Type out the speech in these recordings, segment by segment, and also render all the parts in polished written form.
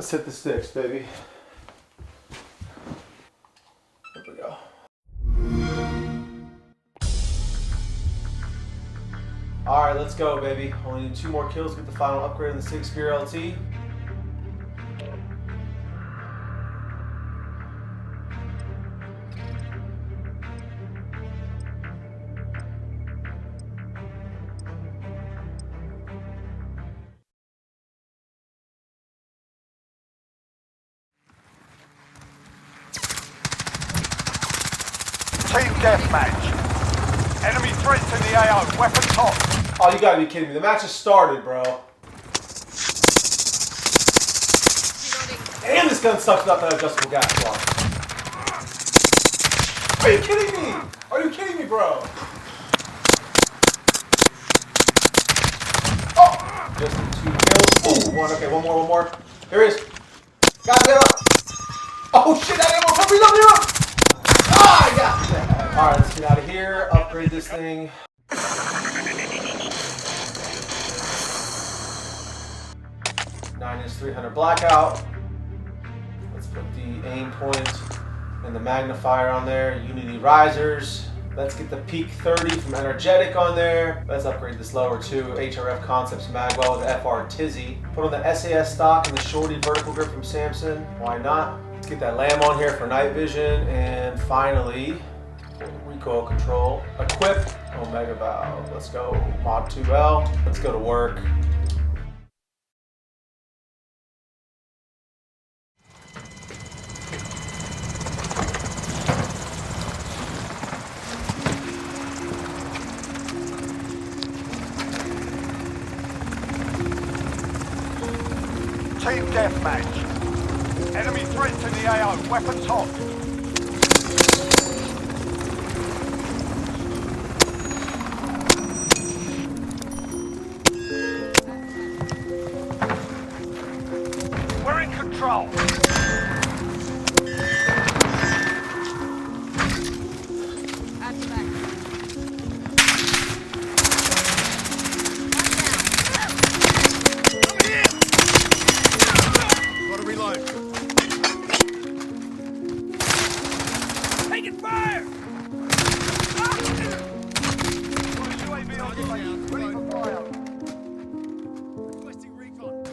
Let's hit the sticks, baby. There we go. All right, let's go, baby. Only need 2 more kills to get the final upgrade on the SIG Spear LT. Team deathmatch. Enemy threats in the AO. Weapons hot. Oh, you gotta be kidding me. The match has started, bro. Damn, this gun sucks without that adjustable gas block. Are you kidding me? Are you kidding me, bro? Oh! Just 2 kills. Ooh, 1. Okay, one more. Here he is. Got him. Oh, shit, that ammo. Come reload me up. Ah, I got that. Alright, let's get out of here. Upgrade this thing. Nine is 300 blackout. Let's put the aim point and the magnifier on there. Unity risers. Let's get the peak 30 from energetic on there. Let's upgrade this lower too. HRF Concepts magwell with FR Tizzy. Put on the SAS stock and the shorty vertical grip from Samson. Why not? Let's get that lamb on here for night vision. And finally, recoil control. Equip Omega Valve. Let's go. Mod 2L. Let's go to work. Team deathmatch. Enemy threats in the AO. Weapons hot. We're in control. Taking fire! UAV on station, ready for fire. Requesting recon.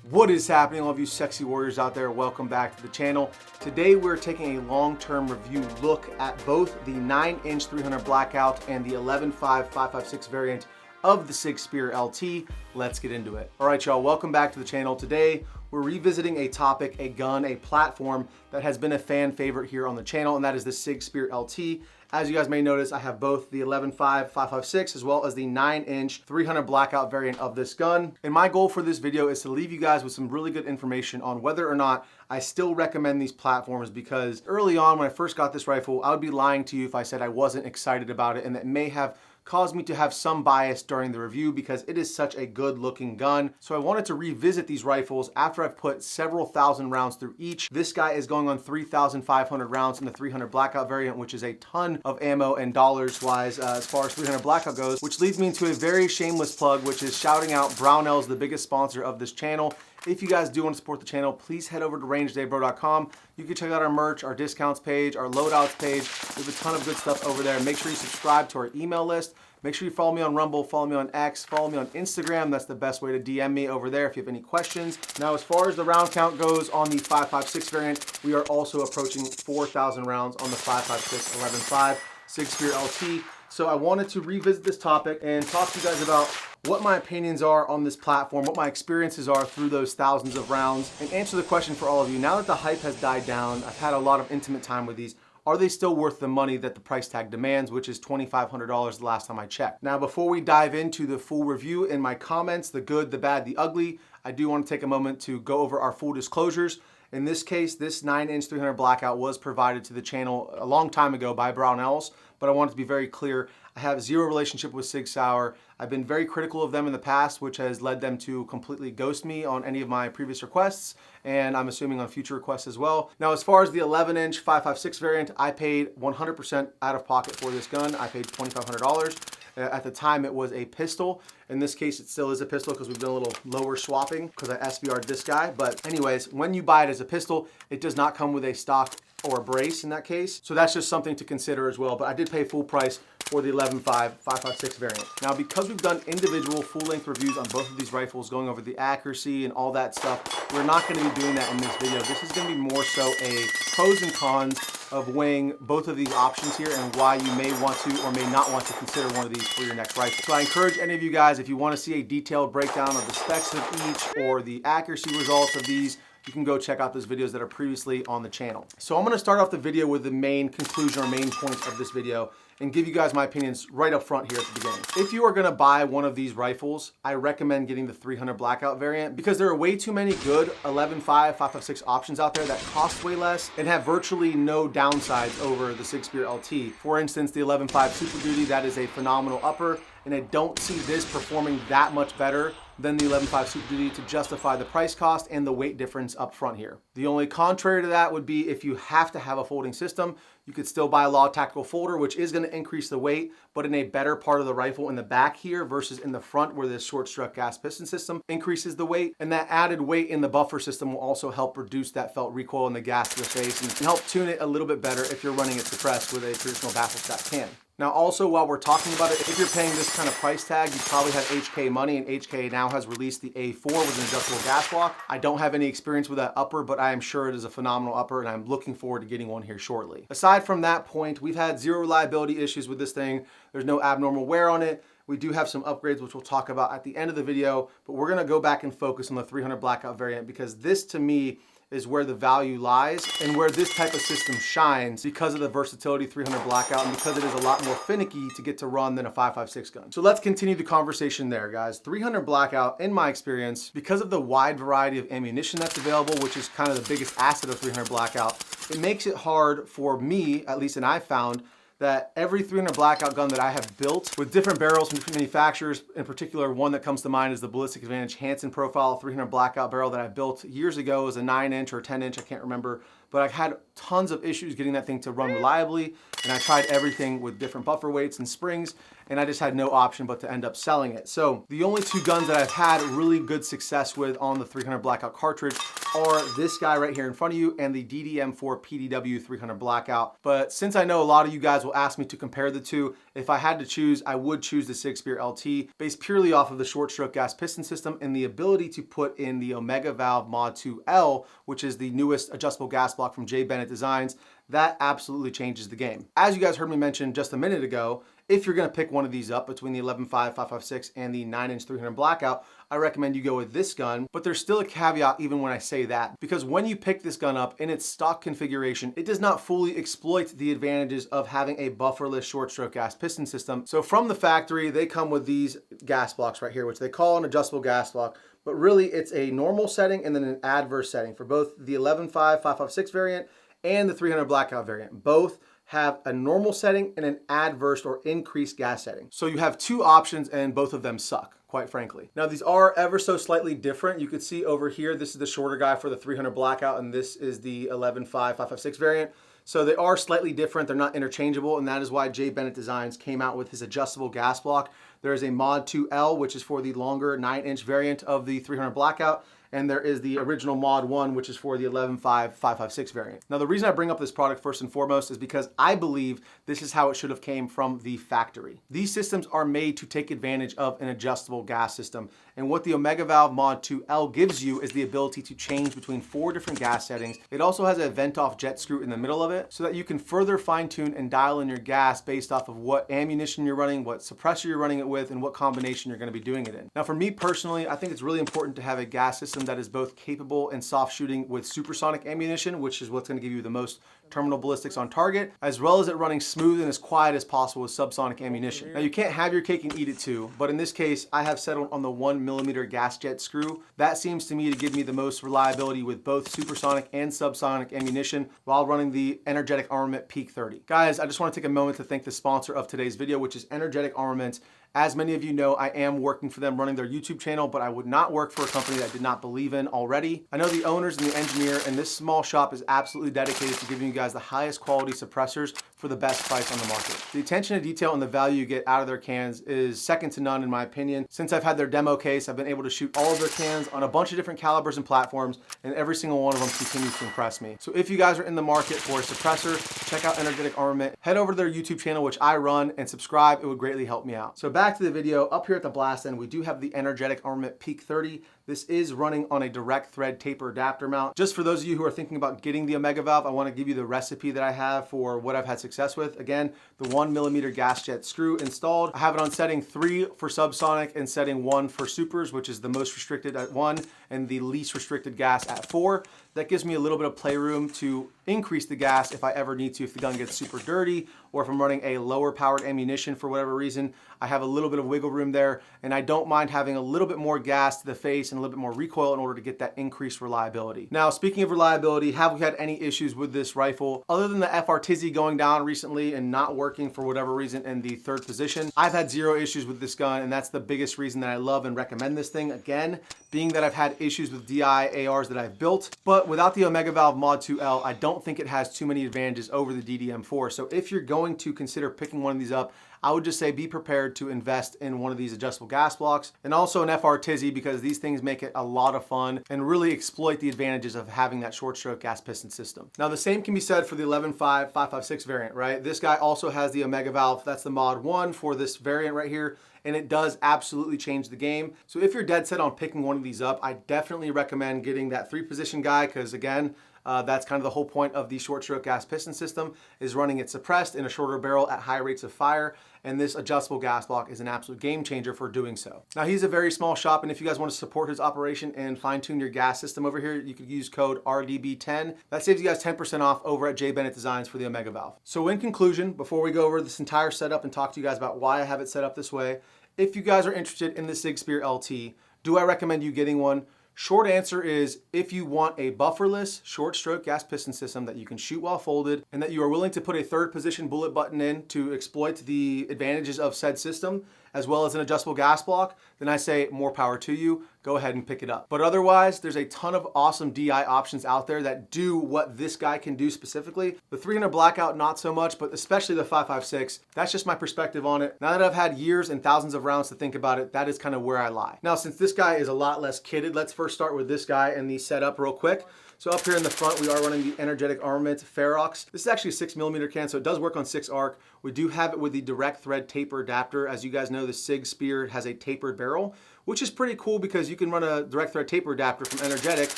What is happening, all of you sexy warriors out there? Welcome back to the channel. Today we're taking a long-term review look at both the 9-inch 300 blackout and the 11.5 5.56 variant of the SIG Spear LT. Let's get into it. All right, y'all, welcome back to the channel. Today, we're revisiting a topic, a gun, a platform that has been a fan favorite here on the channel, and that is the SIG Spear LT. As you guys may notice, I have both the 11.5 5.56 as well as the 9-inch 300 blackout variant of this gun. And my goal for this video is to leave you guys with some really good information on whether or not I still recommend these platforms, because early on when I first got this rifle, I would be lying to you if I said I wasn't excited about it, and that may have caused me to have some bias during the review because it is such a good looking gun. So I wanted to revisit these rifles after I've put several thousand rounds through each. This guy is going on 3,500 rounds in the 300 blackout variant, which is a ton of ammo and dollars wise as far as 300 blackout goes, which leads me into a very shameless plug, which is shouting out Brownells, the biggest sponsor of this channel. If you guys do want to support the channel, please head over to rangedaybro.com. You can check out our merch, our discounts page, our loadouts page. There's a ton of good stuff over there. Make sure you subscribe to our email list. Make sure you follow me on Rumble, follow me on X, follow me on Instagram. That's the best way to DM me over there if you have any questions. Now, as far as the round count goes on the 5.56 variant, we are also approaching 4,000 rounds on the 5.56 11.5 SIG Spear LT. So I wanted to revisit this topic and talk to you guys about what my opinions are on this platform, what my experiences are through those thousands of rounds, and answer the question for all of you. Now that the hype has died down, I've had a lot of intimate time with these. Are they still worth the money that the price tag demands, which is $2,500 the last time I checked? Now, before we dive into the full review, in my comments, the good, the bad, the ugly, I do want to take a moment to go over our full disclosures. In this case, this 9-inch 300 blackout was provided to the channel a long time ago by Brownells, but I want it to be very clear. I have zero relationship with Sig Sauer. I've been very critical of them in the past, which has led them to completely ghost me on any of my previous requests, and I'm assuming on future requests as well. Now, as far as the 11-inch 5.56 variant, I paid 100% out of pocket for this gun. I paid $2,500. At the time, it was a pistol. In this case, it still is a pistol because we've done a little lower swapping because I SBR'd this guy. But anyways, when you buy it as a pistol, it does not come with a stock or a brace in that case. So that's just something to consider as well. But I did pay full price for the 11.5 5.56 variant. Now, because we've done individual full-length reviews on both of these rifles, going over the accuracy and all that stuff, we're not going to be doing that in this video. This is going to be more so a pros and cons of weighing both of these options here and why you may want to or may not want to consider one of these for your next rifle. So I encourage any of you guys, if you want to see a detailed breakdown of the specs of each or the accuracy results of these, you can go check out those videos that are previously on the channel. So I'm going to start off the video with the main conclusion or main points of this video and give you guys my opinions right up front here at the beginning. If you are going to buy one of these rifles, I recommend getting the 300 Blackout variant because there are way too many good 11.5 5.56 options out there that cost way less and have virtually no downsides over the SIG Spear LT. For instance, the 11.5 Super Duty, that is a phenomenal upper, and I don't see this performing that much better than the 11.5 Super Duty to justify the price cost and the weight difference up front here. The only contrary to that would be if you have to have a folding system, you could still buy a Law Tactical Folder, which is going to increase the weight, but in a better part of the rifle in the back here versus in the front where this short struck gas piston system increases the weight. And that added weight in the buffer system will also help reduce that felt recoil in the gas to the face and help tune it a little bit better if you're running it suppressed with a traditional baffle stack can. Now also, while we're talking about it, if you're paying this kind of price tag, you probably have HK money, and HK now has released the A4 with an adjustable gas block. I don't have any experience with that upper, but I am sure it is a phenomenal upper, and I'm looking forward to getting one here shortly. Aside from that point, we've had zero reliability issues with this thing. There's no abnormal wear on it. We do have some upgrades, which we'll talk about at the end of the video, but we're gonna go back and focus on the 300 Blackout variant because this, to me, is where the value lies and where this type of system shines because of the versatility 300 Blackout and because it is a lot more finicky to get to run than a 5.56 gun. So let's continue the conversation there, guys. 300 Blackout, in my experience, because of the wide variety of ammunition that's available, which is kind of the biggest asset of 300 Blackout, it makes it hard for me, at least, and I found, that every 300 Blackout gun that I have built with different barrels from different manufacturers, in particular, one that comes to mind is the Ballistic Advantage Hansen Profile 300 Blackout barrel that I built years ago. It was a 9-inch or 10-inch, I can't remember, but I had tons of issues getting that thing to run reliably, and I tried everything with different buffer weights and springs, and I just had no option but to end up selling it. So the only two guns that I've had really good success with on the 300 Blackout cartridge are this guy right here in front of you and the DDM4 PDW 300 Blackout. But since I know a lot of you guys will ask me to compare the two, if I had to choose, I would choose the SIG Spear LT based purely off of the short stroke gas piston system and the ability to put in the Omega Valve Mod 2L, which is the newest adjustable gas block from J. Bennett Designs. That absolutely changes the game. As you guys heard me mention just a minute ago, if you're gonna pick one of these up between the 11.5 5.56 and the 9-inch 300 Blackout, I recommend you go with this gun, but there's still a caveat even when I say that, because when you pick this gun up in its stock configuration, it does not fully exploit the advantages of having a bufferless short stroke gas piston system. So from the factory, they come with these gas blocks right here, which they call an adjustable gas block, but really it's a normal setting and then an adverse setting for both the 11.5 5.56 variant and the 300 Blackout variant. Both have a normal setting and an adverse or increased gas setting. So you have two options and both of them suck, quite frankly. Now these are ever so slightly different. You can see over here, this is the shorter guy for the 300 Blackout and this is the 11.5 5.56 variant. So they are slightly different. They're not interchangeable, and that is why J. Bennett Designs came out with his adjustable gas block. There is a Mod 2L, which is for the longer 9-inch variant of the 300 Blackout, and there is the original Mod 1, which is for the 11.5 5.56 variant. Now, the reason I bring up this product first and foremost is because I believe this is how it should have came from the factory. These systems are made to take advantage of an adjustable gas system, and what the Omega Valve Mod 2L gives you is the ability to change between 4 different gas settings. It also has a vent-off jet screw in the middle of it so that you can further fine-tune and dial in your gas based off of what ammunition you're running, what suppressor you're running it with, and what combination you're going to be doing it in. Now, for me personally, I think it's really important to have a gas system that is both capable and soft shooting with supersonic ammunition, which is what's going to give you the most terminal ballistics on target, as well as it running smooth and as quiet as possible with subsonic ammunition. Now, you can't have your cake and eat it too, but in this case, I have settled on the 1mm gas jet screw. That seems to me to give me the most reliability with both supersonic and subsonic ammunition while running the Energetic Armament Peak 30. Guys, I just want to take a moment to thank the sponsor of today's video, which is Energetic Armament. As many of you know, I am working for them running their YouTube channel, but I would not work for a company that I did not believe in already. I know the owners and the engineer, and this small shop is absolutely dedicated to giving you guys the highest quality suppressors for the best price on the market. The attention to detail and the value you get out of their cans is second to none in my opinion. Since I've had their demo case, I've been able to shoot all of their cans on a bunch of different calibers and platforms, and every single one of them continues to impress me. So if you guys are in the market for a suppressor, check out Energetic Armament. Head over to their YouTube channel, which I run, and subscribe. It would greatly help me out. So back to the video. Up here at the blast end, we do have the Energetic Armament Peak 30. This is running on a direct thread taper adapter mount. Just for those of you who are thinking about getting the Omega valve, I want to give you the recipe that I have for what I've had success with. Again, the 1mm gas jet screw installed. I have it on setting 3 for subsonic and setting 1 for supers, which is the most restricted at 1 and the least restricted gas at 4. That gives me a little bit of playroom to increase the gas if I ever need to, if the gun gets super dirty, or if I'm running a lower powered ammunition for whatever reason. I have a little bit of wiggle room there, and I don't mind having a little bit more gas to the face and a little bit more recoil in order to get that increased reliability. Now, speaking of reliability, have we had any issues with this rifle? Other than the FR Tizzy going down recently and not working for whatever reason in the 3rd position, I've had 0 issues with this gun, and that's the biggest reason that I love and recommend this thing. Again, being that I've had issues with DI ARs that I've built, but without the Omega Valve Mod 2L, I don't think it has too many advantages over the DDM4. So if you're going to consider picking one of these up, I would just say be prepared to invest in one of these adjustable gas blocks and also an FR Tizzy, because these things make it a lot of fun and really exploit the advantages of having that short stroke gas piston system. Now the same can be said for the 11.5 5.56 variant, right? This guy also has the Omega valve. That's the Mod 1 for this variant right here, and it does absolutely change the game. So if you're dead set on picking one of these up, I definitely recommend getting that 3-position guy, because again, that's kind of the whole point of the short stroke gas piston system, is running it suppressed in a shorter barrel at high rates of fire. And this adjustable gas block is an absolute game changer for doing so. Now he's a very small shop, and if you guys want to support his operation and fine tune your gas system over here, you could use code RDB10. That saves you guys 10% off over at J Bennett Designs for the Omega valve. So in conclusion, before we go over this entire setup and talk to you guys about why I have it set up this way, if you guys are interested in the SIG Spear LT, do I recommend you getting one? Short answer is, if you want a bufferless short stroke gas piston system that you can shoot while folded, and that you are willing to put a 3rd position bullet button in to exploit the advantages of said system, as well as an adjustable gas block, then I say more power to you. Go ahead and pick it up. But otherwise, there's a ton of awesome DI options out there that do what this guy can do specifically. The 300 Blackout, not so much, but especially the 5.56, that's just my perspective on it. Now that I've had years and thousands of rounds to think about it, that is kind of where I lie. Now, since this guy is a lot less kitted, let's first start with this guy and the setup real quick. So up here in the front, we are running the Energetic Armament Ferox. This is actually a 6mm can, so it does work on 6 arc. We do have it with the direct thread taper adapter. As you guys know, the SIG Spear has a tapered barrel, which is pretty cool because you can run a direct thread taper adapter from Energetic,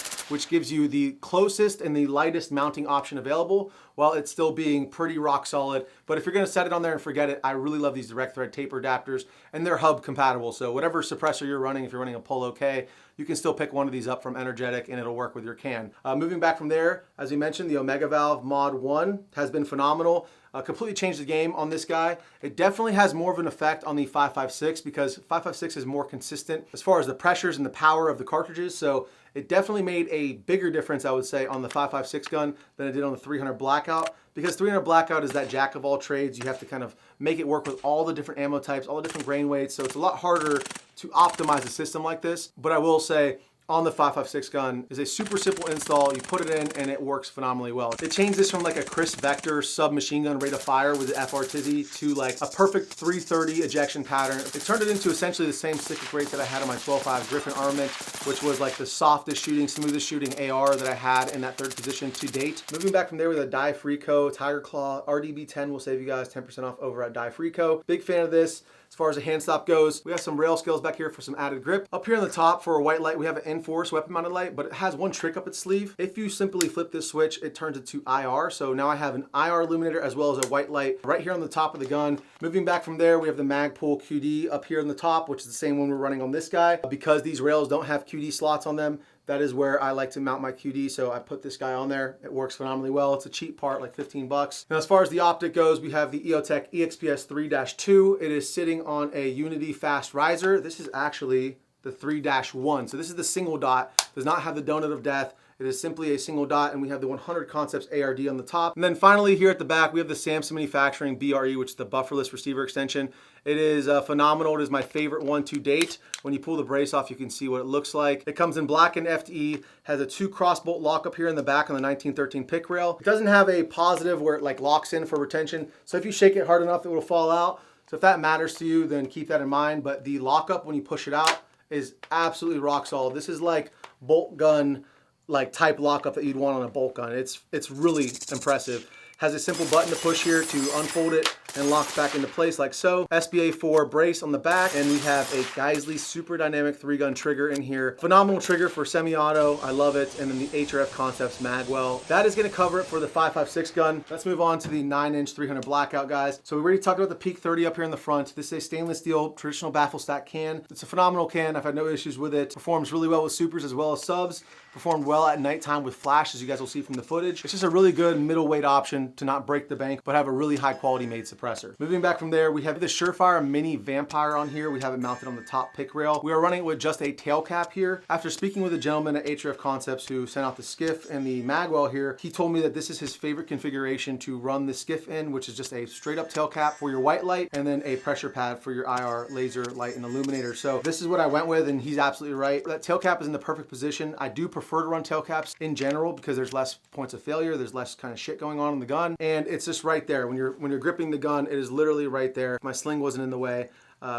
which gives you the closest and the lightest mounting option available while it's still being pretty rock solid. But if you're gonna set it on there and forget it, I really love these direct thread taper adapters, and they're hub compatible. So whatever suppressor you're running, if you're running a Polo K, you can still pick one of these up from Energetic and it'll work with your can. Moving back from there, as we mentioned, the Omega Valve Mod 1 has been phenomenal. Completely changed the game on this guy. It definitely has more of an effect on the 5.56 because 5.56 is more consistent as far as the pressures and the power of the cartridges. So it definitely made a bigger difference, I would say, on the 5.56 gun than it did on the 300 Blackout, because 300 Blackout is that jack of all trades. You have to kind of make it work with all the different ammo types, all the different grain weights. So it's a lot harder to optimize a system like this. But I will say, on the 5.56 gun is a super simple install. You put it in and it works phenomenally well. They changed this from like a Chris Vector submachine gun rate of fire with the FR Tizzy to like a perfect 330 ejection pattern. It turned it into essentially the same cyclic rate that I had on my 12.5 Griffin Armament, which was like the softest shooting, smoothest shooting AR that I had in that 3rd position to date. Moving back from there with a Die Freeco Tiger Claw RDB10 will save you guys 10% off over at Die Freeco. Big fan of this. As far as the hand stop goes, we have some rail scales back here for some added grip. Up here on the top for a white light, we have an Enforce weapon mounted light, but it has one trick up its sleeve. If you simply flip this switch, it turns it to IR. So now I have an IR illuminator as well as a white light right here on the top of the gun. Moving back from there, we have the Magpul QD up here on the top, which is the same one we're running on this guy. Because these rails don't have QD slots on them, that is where I like to mount my QD, so I put this guy on there. It works phenomenally well. It's a cheap part, like 15 bucks. Now, as far as the optic goes, we have the EOTech EXPS 3-2. It is sitting on a Unity fast riser. This is actually the 3-1. So this is the single dot, does not have the donut of death. It is simply a single dot, and we have the 100 Concepts ARD on the top. And then finally here at the back, we have the Samsung Manufacturing BRE, which is the bufferless receiver extension. It is phenomenal. It is my favorite one to date. When you pull the brace off, you can see what it looks like. It comes in black and FTE, has a 2 crossbolt lockup here in the back on the 1913 pick rail. It doesn't have a positive where it like locks in for retention. So if you shake it hard enough, it will fall out. So if that matters to you, then keep that in mind. But the lockup when you push it out is absolutely rock solid. This is like bolt gun like type lockup that you'd want on a bolt gun. It's really impressive. Has a simple button to push here to unfold it and locks back into place like so. SBA 4 brace on the back, and we have a Geisley Super Dynamic 3-gun trigger in here. Phenomenal trigger for semi-auto, I love it. And then the HRF Concepts magwell. That is gonna cover it for the 5.56 gun. Let's move on to the 9-inch 300 blackout, guys. So we already talked about the Peak 30 up here in the front. This is a stainless steel traditional baffle stack can. It's a phenomenal can. I've had no issues with it. Performs really well with supers as well as subs. Performed well at nighttime with flash, as you guys will see from the footage. It's just a really good middleweight option to not break the bank, but have a really high quality made suppressor. Moving back from there, we have the Surefire Mini Vampire on here. We have it mounted on the top pick rail. We are running it with just a tail cap here. After speaking with a gentleman at HRF Concepts who sent out the skiff and the magwell here, he told me that this is his favorite configuration to run the skiff in, which is just a straight up tail cap for your white light and then a pressure pad for your IR laser light and illuminator. So this is what I went with, and he's absolutely right. That tail cap is in the perfect position. I do prefer to run tail caps in general because there's less points of failure, there's less kind of shit going on in the gun, and it's just right there. When you're gripping the gun, it is literally right there. If my sling wasn't in the way,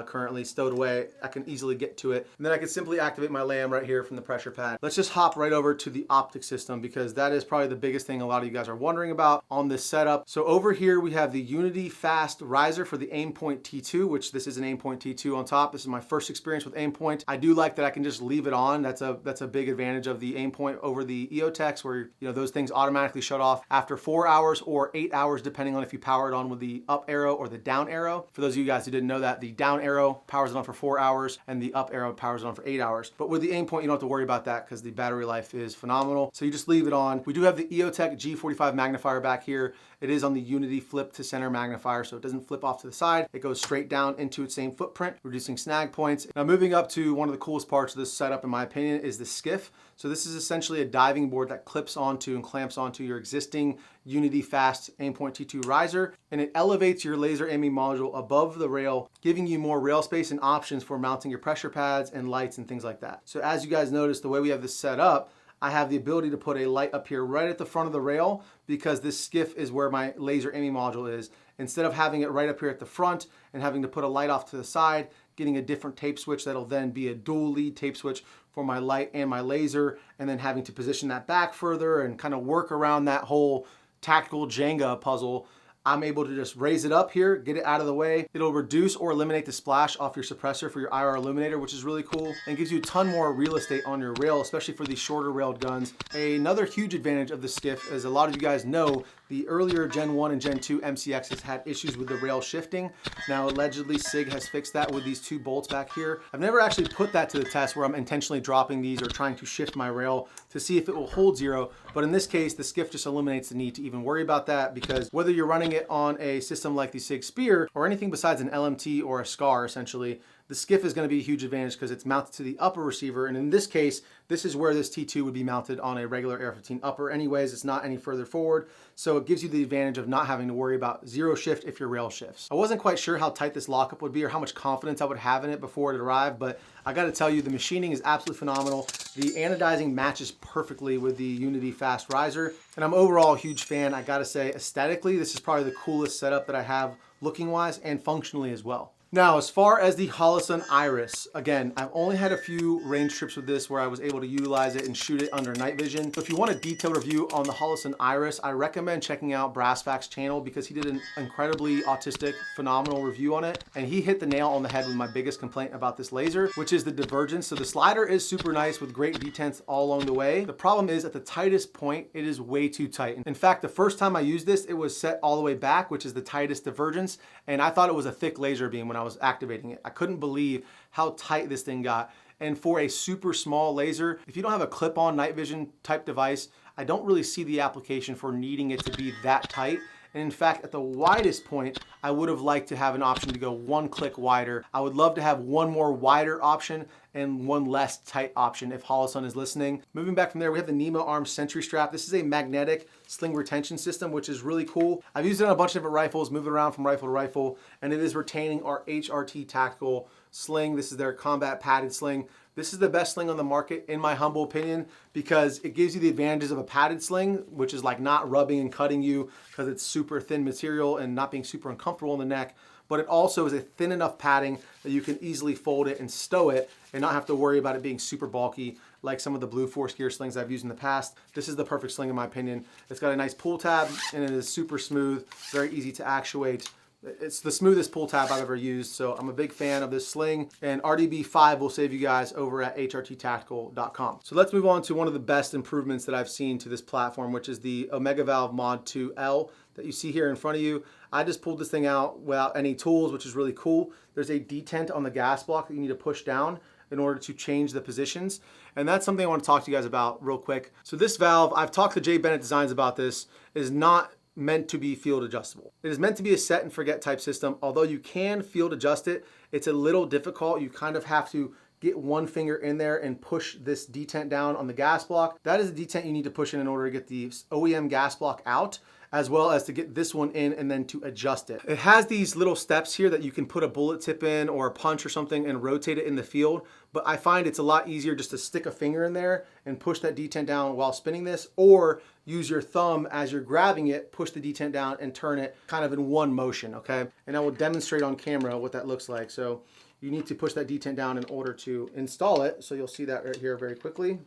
currently stowed away, I can easily get to it. And then I can simply activate my LAM right here from the pressure pad. Let's just hop right over to the optic system because that is probably the biggest thing a lot of you guys are wondering about on this setup. So over here we have the Unity Fast Riser for the Aimpoint T2, which this is an Aimpoint T2 on top. This is my first experience with Aimpoint. I do like that I can just leave it on. That's a big advantage of the Aimpoint over the EOTechs, where those things automatically shut off after 4 hours or 8 hours, depending on if you power it on with the up arrow or the down arrow. For those of you guys who didn't know that, the down arrow powers it on for 4 hours and the up arrow powers it on for 8 hours. But with the Aimpoint, you don't have to worry about that because the battery life is phenomenal. So you just leave it on. We do have the EOTech G45 magnifier back here. It is on the Unity flip to center magnifier, so it doesn't flip off to the side. It goes straight down into its same footprint, reducing snag points. Now moving up to one of the coolest parts of this setup, in my opinion, is the skiff. So this is essentially a diving board that clips onto and clamps onto your existing Unity Fast Aimpoint T2 riser, and it elevates your laser aiming module above the rail, giving you more rail space and options for mounting your pressure pads and lights and things like that. So as you guys notice, the way we have this set up, I have the ability to put a light up here right at the front of the rail because this skiff is where my laser aiming module is. Instead of having it right up here at the front and having to put a light off to the side, getting a different tape switch that'll then be a dual lead tape switch for my light and my laser, and then having to position that back further and kind of work around that whole tactical Jenga puzzle, I'm able to just raise it up here, get it out of the way. It'll reduce or eliminate the splash off your suppressor for your IR illuminator, which is really cool, and gives you a ton more real estate on your rail, especially for these shorter railed guns. Another huge advantage of the skiff, as a lot of you guys know, the earlier Gen 1 and Gen 2 MCXs had issues with the rail shifting. Now allegedly SIG has fixed that with these 2 bolts back here. I've never actually put that to the test where I'm intentionally dropping these or trying to shift my rail to see if it will hold zero. But in this case, the skiff just eliminates the need to even worry about that, because whether you're running it on a system like the SIG Spear or anything besides an LMT or a SCAR, essentially, the skiff is going to be a huge advantage because it's mounted to the upper receiver. And in this case, this is where this T2 would be mounted on a regular AR-15 upper anyways. It's not any further forward. So it gives you the advantage of not having to worry about zero shift if your rail shifts. I wasn't quite sure how tight this lockup would be or how much confidence I would have in it before it arrived, but I got to tell you, the machining is absolutely phenomenal. The anodizing matches perfectly with the Unity Fast Riser, and I'm overall a huge fan. I got to say, aesthetically, this is probably the coolest setup that I have looking wise and functionally as well. Now, as far as the Holosun Iris, again, I've only had a few range trips with this where I was able to utilize it and shoot it under night vision. So if you want a detailed review on the Holosun Iris, I recommend checking out Brassfack's channel because he did an incredibly autistic, phenomenal review on it. And he hit the nail on the head with my biggest complaint about this laser, which is the divergence. So the slider is super nice with great detents all along the way. The problem is at the tightest point, it is way too tight. In fact, the first time I used this, it was set all the way back, which is the tightest divergence. And I thought it was a thick laser beam when I was activating it. I couldn't believe how tight this thing got. And for a super small laser, if you don't have a clip-on night vision type device, I don't really see the application for needing it to be that tight. And in fact, at the widest point, I would have liked to have an option to go one click wider. I would love to have one more wider option and one less tight option if Holosun is listening. Moving back from there, we have the Nemo Arm Sentry Strap. This is a magnetic sling retention system, which is really cool. I've used it on a bunch of different rifles, moved it around from rifle to rifle, and it is retaining our HRT tactical sling. This is their combat padded sling. This is the best sling on the market, in my humble opinion, because it gives you the advantages of a padded sling, which is like not rubbing and cutting you because it's super thin material and not being super uncomfortable in the neck. But it also is a thin enough padding that you can easily fold it and stow it and not have to worry about it being super bulky like some of the Blue Force gear slings I've used in the past. This is the perfect sling in my opinion. It's got a nice pull tab and it is super smooth, very easy to actuate. It's the smoothest pull tab I've ever used, so I'm a big fan of this sling, and RDB5 will save you guys over at hrttactical.com. So let's move on to one of the best improvements that I've seen to this platform, which is the Omega Valve Mod 2L that you see here in front of you. I just pulled this thing out without any tools, which is really cool. There's a detent on the gas block that you need to push down in order to change the positions. And that's something I want to talk to you guys about real quick. So this valve, I've talked to Jay Bennett Designs about this, is not meant to be field adjustable. It is meant to be a set and forget type system. Although you can field adjust it, it's a little difficult. You kind of have to get one finger in there and push this detent down on the gas block. That is the detent you need to push in order to get the OEM gas block out, as well as to get this one in and then to adjust it. It has these little steps here that you can put a bullet tip in or a punch or something and rotate it in the field, but I find it's a lot easier just to stick a finger in there and push that detent down while spinning this, or use your thumb as you're grabbing it, push the detent down and turn it kind of in one motion, okay? And I will demonstrate on camera what that looks like. So you need to push that detent down in order to install it. So you'll see that right here very quickly.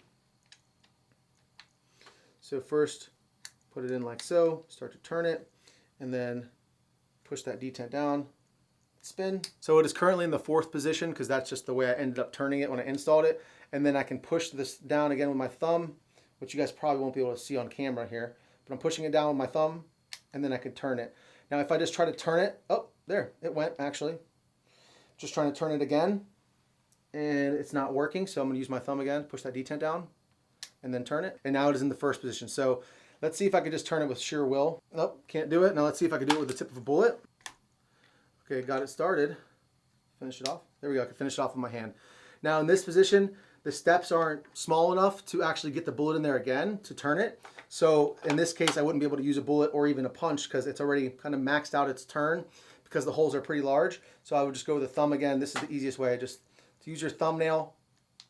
So first, put it in like so, start to turn it, and then push that detent down, spin. So it is currently in the 4th position because that's just the way I ended up turning it when I installed it. And then I can push this down again with my thumb, which you guys probably won't be able to see on camera here, but I'm pushing it down with my thumb, and then I can turn it. Now if I just try to turn it, oh, there, it went actually. Just trying to turn it again, and it's not working, so I'm gonna use my thumb again, push that detent down, and then turn it. And now it is in the 1st position. So let's see if I could just turn it with sheer will. Nope, can't do it. Now let's see if I can do it with the tip of a bullet. Okay, got it started. Finish it off. There we go, I can finish it off with my hand. Now in this position, the steps aren't small enough to actually get the bullet in there again to turn it. So in this case, I wouldn't be able to use a bullet or even a punch because it's already kind of maxed out its turn because the holes are pretty large. So I would just go with the thumb again. This is the easiest way, just to use your thumbnail,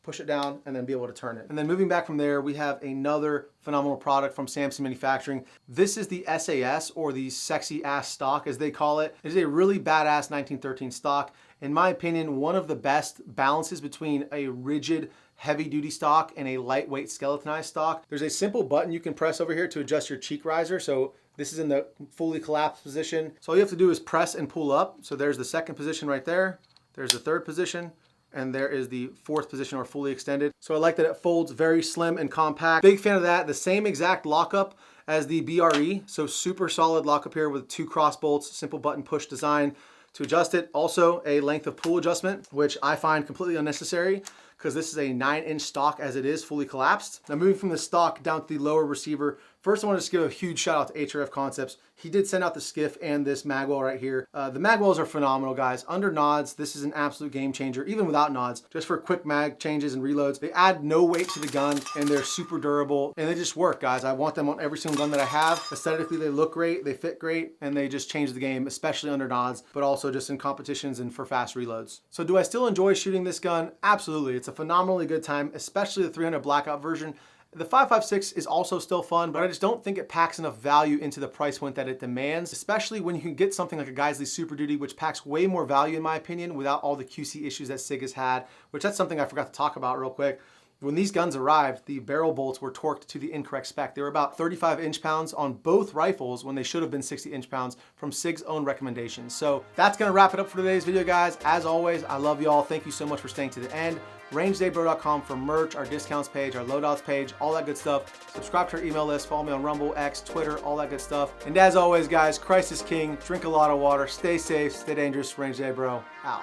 push it down, and then be able to turn it. And then moving back from there, we have another phenomenal product from Samson Manufacturing. This is the SAS, or the sexy ass stock as they call it. It is a really badass 1913 stock. In my opinion, one of the best balances between a rigid heavy duty stock and a lightweight skeletonized stock. There's a simple button you can press over here to adjust your cheek riser. So this is in the fully collapsed position. So all you have to do is press and pull up. So there's the 2nd position right there. There's the 3rd position. And there is the 4th position, or fully extended. So I like that it folds very slim and compact. Big fan of that. The same exact lockup as the BRE. So super solid lockup here with 2 cross bolts, simple button push design to adjust it. Also a length of pull adjustment, which I find completely unnecessary because this is a 9-inch stock as it is fully collapsed. Now moving from the stock down to the lower receiver, first I want to just give a huge shout out to HRF Concepts. He did send out the skiff and this magwell right here. The magwells are phenomenal, guys. Under nods, this is an absolute game changer, even without nods, just for quick mag changes and reloads. They add no weight to the gun and they're super durable and they just work, guys. I want them on every single gun that I have. Aesthetically, they look great, they fit great, and they just change the game, especially under nods, but also just in competitions and for fast reloads. So do I still enjoy shooting this gun? Absolutely. It's a phenomenally good time, especially the 300 Blackout version. The 5.56 is also still fun, but I just don't think it packs enough value into the price point that it demands, especially when you can get something like a Geisley Super Duty, which packs way more value in my opinion without all the QC issues that SIG has had, which that's something I forgot to talk about real quick. When these guns arrived, the barrel bolts were torqued to the incorrect spec. They were about 35 inch-pounds on both rifles when they should have been 60 inch-pounds from SIG's own recommendations. So that's gonna wrap it up for today's video, guys. As always, I love y'all. Thank you so much for staying to the end. rangedaybro.com for merch, our discounts page, our loadouts page, all that good stuff. Subscribe to our email list, follow me on Rumble, X, Twitter, all that good stuff. And as always, guys, Christ is king. Drink a lot of water, stay safe, stay dangerous. Range Day Bro out.